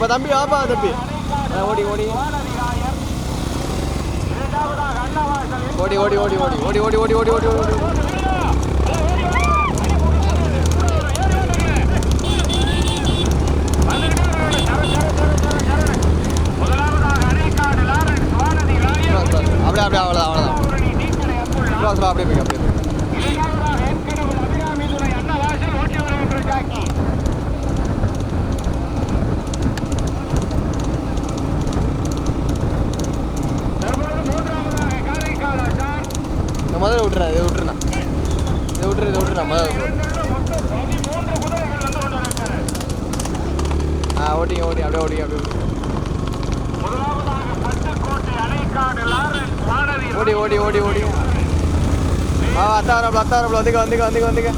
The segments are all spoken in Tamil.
அப்போ தம்பி வாப்பா தம்பி ஓடி ஓடி ஓடி ஓடி ஓடி ஓடி ஓடி ஓடி ஓடி ஓடி ஓடி ஓடி அப்படியே அப்படியே அவ்வளோதான் அவ்வளோதான் அப்படியே போய் அப்படியே முதல்ல விட்டுறேன் இதை விட்டுருண்ணா இதை விட்டுறேன் முதல்ல ஓட்டிங்க ஓடி அப்படியே ஓடி அப்படியே ஓடி ஓடி ஓடி ஓடி அத்தாவரப்பல வந்துக்க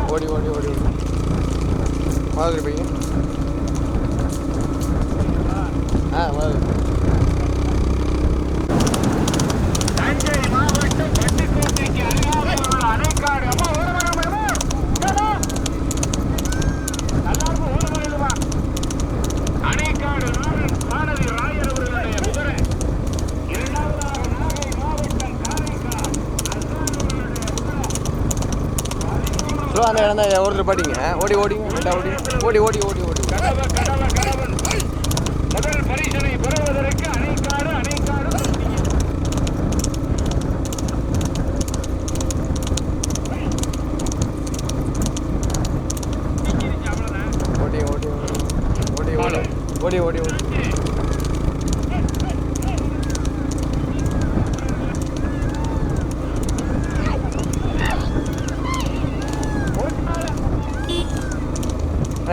ஓடி ஓடி ஓடி மாதிரி பையன் மாதிரி தஞ்சை மாவட்டம் பட்டுக்கோட்டைக்கு அருகாமையில் உள்ள அணைக்காடு அம்மா அணைக்காடு வானதி ராயர் அவர்களுடைய குதிரை. இரண்டாவதாக நாகை மாவட்டம் காரைக்கால் அந்த இடம் ஒருத்தர் பாட்டிங்க ஓடி ஓடி ஓடி ஓடி ஓடி ஓடி கடவன் முதல் பரிசனை பெறுவதற்கு அணைக்காடு ஓடி ஓடி ஓடி ஓடி ஓடி ஓடி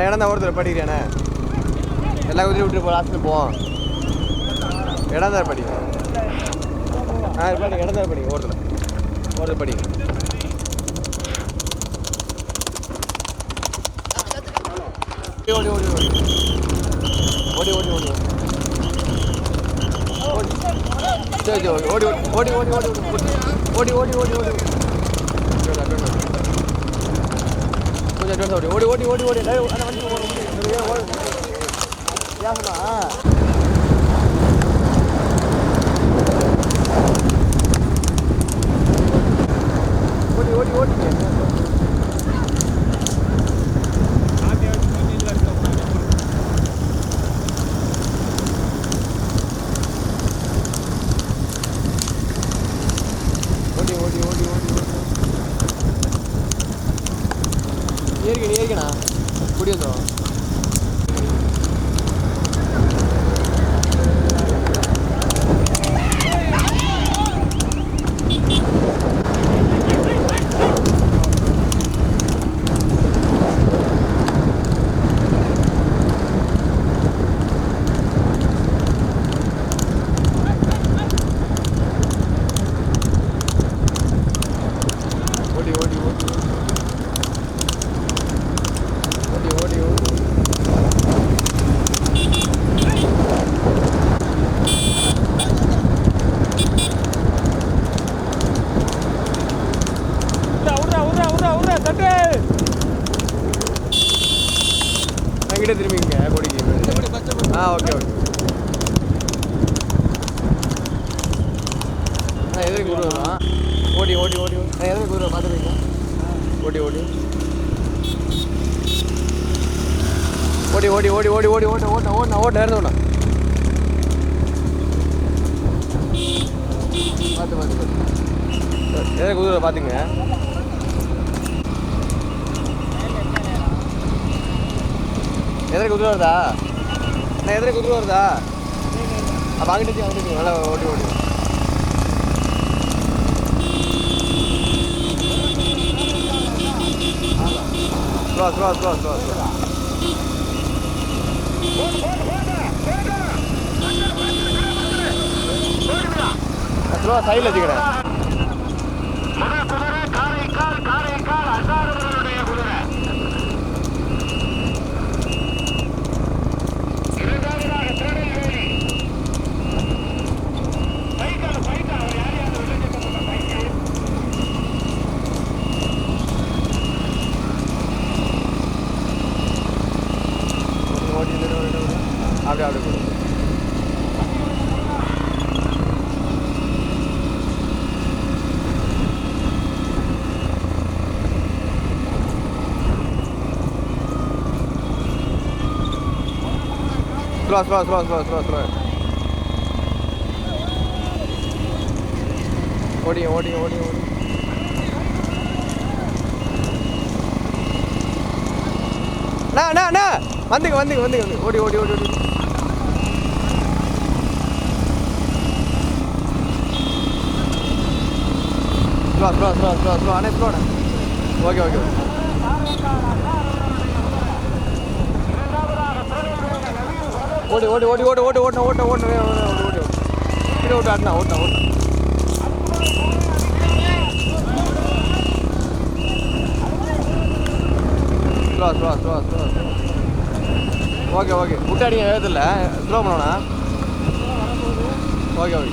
இடம் தான் ஒருத்தர் படிக்கிறேண்ணே எல்லா குதிரையும் விட்டு போ லாஸ்ட்டில் போவோம் இடம் தான் படிங்க இடம் தான் படிங்க ஒருத்தர் படிங்க ஓடி ஓடி ஓடி ஓடி ஓடி ஓடி சரி ஓடி ஓடி ஓடி ஓடி ஓடி ஓடி ஓடி ஓடி ஓடி கொஞ்சம் அட்வான்ஸ் ஓடி ஓடி ஓடி ஓடி ஓடி அந்த வண்டி ஓட ஏசமா ஓடி ஓடி ஓடி ஏறிக்கணா குடி வந்துடும் ஓடி ஓடி ஓடி என்கிட்ட திரும்பிங்க கொடிக்கு ஓகே ஓகே எதிர்க்கு குருவா ஓடி ஓடி ஓடி எதிர்க்கு குருவா பார்த்துருக்கீங்க ஓடி ஓடி ஓடி ஓடி ஓடி ஓடி ஓடி ஓட்ட ஓட்ட ஓட்ட ஓட்ட நேரம் ஓட்ட பார்த்து பார்த்து பார்த்து எதிர்க்கு குருவா பார்த்துங்க எதிரே குதிரை வருதா? நான் எதிரே குதிரை வருதா? அப்போ அங்கிட்டு நல்லா ஓடி ஓடி. ஸ்லோ சைடில் வச்சுக்கிறேன். அப்படியே ஸ்லோ. ஓடிங்க. வந்துங்க. ஓடி. ஸ்லோ. அண்ணே ஸ்லோண்ணே. ஓகே. ஓடி ஆட்டினா ஸ்லோ. ஓகே விட்டாடிங்க வேகத்தில் ஸ்லோ பண்ணோண்ணா. ஓகே ஓடி.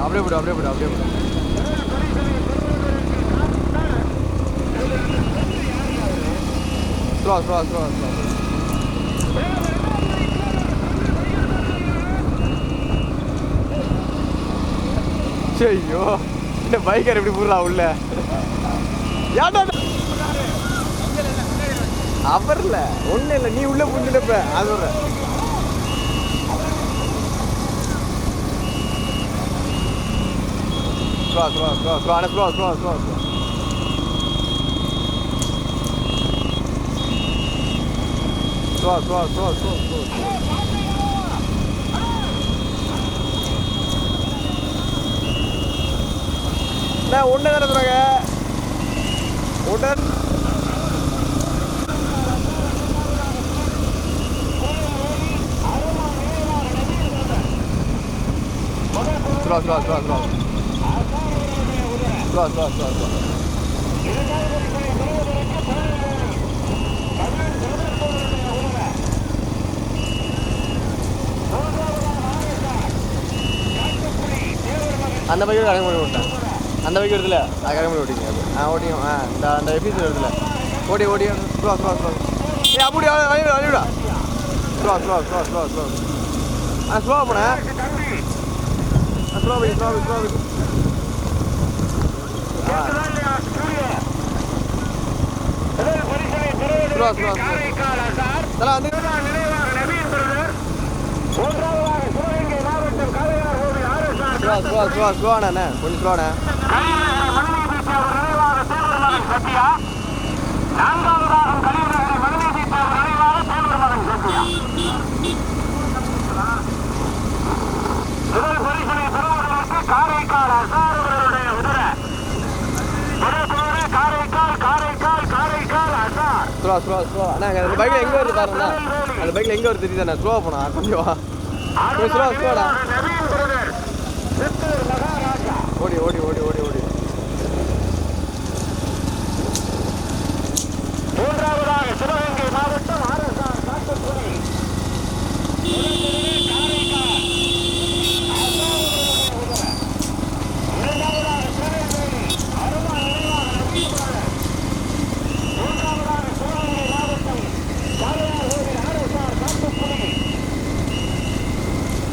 அப்படியே போடு. ஸ்லோ. ஐயோ இந்த பைக்கர் எப்படி போடுறா உள்ள? ஏன்டா அவர்ல ஒன்றும் இல்லை, நீ உள்ள புரிஞ்சுட்டப்ப அது ஒரு ஸ்லோ. ஒன்று தானே சொல்கிறாங்க உடன் ஸ்லோ. அந்த பைக்கு கடை பண்ணி விட்டேன். அந்த பைக்கு இடத்துல நான் கடை பண்ணி ஓட்டிங்க. ஓட்டியும் அந்த எபிசோட் இடத்துல ஓடி ஸ்லோ. அப்படி வழிவிடா. ஸ்லோ போனேன். ஸ்லோ. ஸ்லோண்ணே கொஞ்சம் ஸ்லோண்ணே. ஸ்லோ. அண்ணா அந்த பைக்கில் எங்கே வருது பாருங்கண்ணா. அந்த பைக்கில் எங்கே வருது தெரியுதாண்ணா? ஸ்லோவாக போனா கொஞ்சம் ஸ்லோடா. ஓடி. மூன்றாவதாக சிவகங்கை மாவட்டம் ஆர்எஸ்ஆர் காட்டுக்குடி.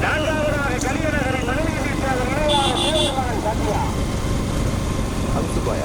நான்காவதாக கலியநகரின் மனைவி பாய்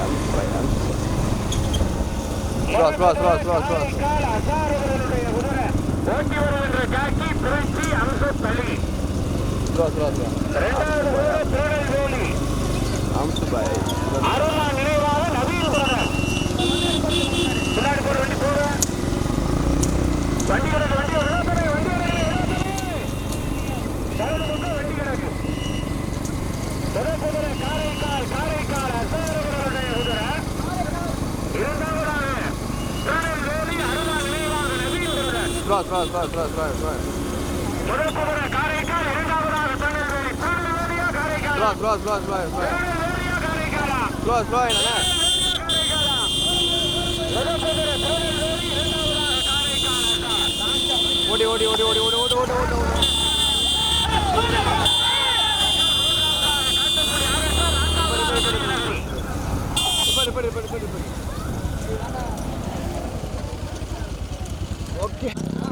ஓடி ஓடி ஓடி ஓடி ஓடி ஓடி ஓடி ஓடி ஓடி ஓகே